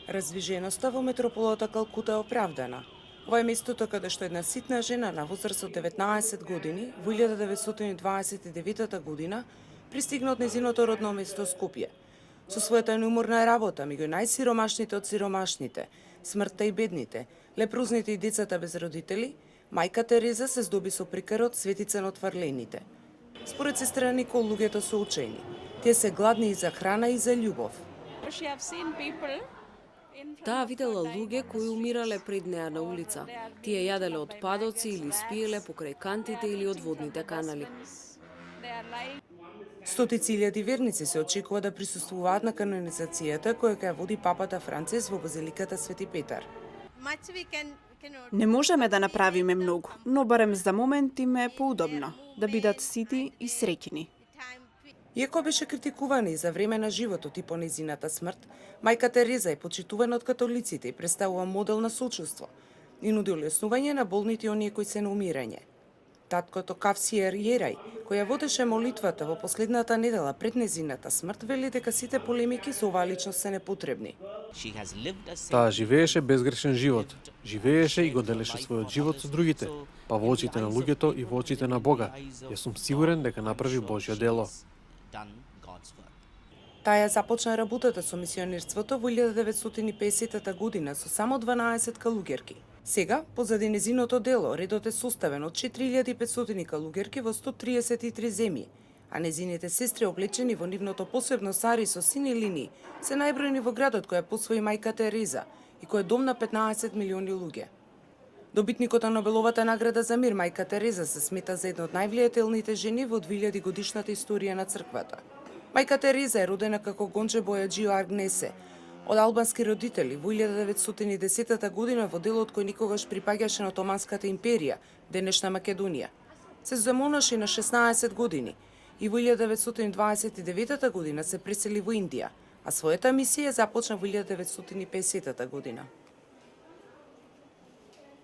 Раздвиженоста во метрополата Калкута е оправдана. Ова е местото каде што една ситна жена на возраст од 19 години во 1929 година пристигна од незиното родно место Скопје. Со својата неуморна работа меѓу најсиромашните од сиромашните, смртта и бедните, лепрузните и децата без родители, мајка Тереза се здоби со прикарот светица на отварлените. Според сестра Никол, луѓето се учени. Тие се гладни и за храна и за љубов. Таа видела луѓе кои умирале пред неа на улица. Тие јаделе отпадоци или спиеле покрај кантите или од водните канали. Стотици илјади верници се очекува да присуствуваат на канонизацијата која ќе ја води папата Францис во базиликата Свети Петар. Не можеме да направиме многу, но барем за момент им е поудобно да бидат сити и среќни. Иако беше критикувана и за време на животот и по незината смрт, мајка Тереза е почитувана од католиците и представува модел на сочувство и нуди олеснување на болните и оние кои се на умирање. Таткото Кавсиер Јерај, која водеше молитвата во последната недела пред незината смрт, вели дека сите полемики со оваа личност се непотребни. Таа живееше безгрешен живот. Живееше и го делеше својот живот со другите, па во очите на луѓето и во очите на Бога. Јас сум сигурен дека направи Божјо дело. Таа ја започна работата со мисионерството во 1950 година со само 12 калуѓерки. Сега, позади незиното дело, редот е составен од 4500 калуѓерки во 133 земји, а незините сестри облечени во нивното посебно сари со сини линии се најбројни во градот кој ја посвои мајка Тереза и кој е дом на 15 милиони луѓе. Добитникот на Нобеловата награда за мир мајка Тереза се смета за една од највлијателните жени во 2000 годишната историја на црквата. Мајка Тереза е родена како Гонче Бојаджио Аргнесе, од албански родители во 1910 година во делот кој никогаш припаѓаше на Отоманската империја, денешна Македонија. Се замонаши на 16 години и во 1929 година се пресели во Индија, а својата мисија започна во 1950 година.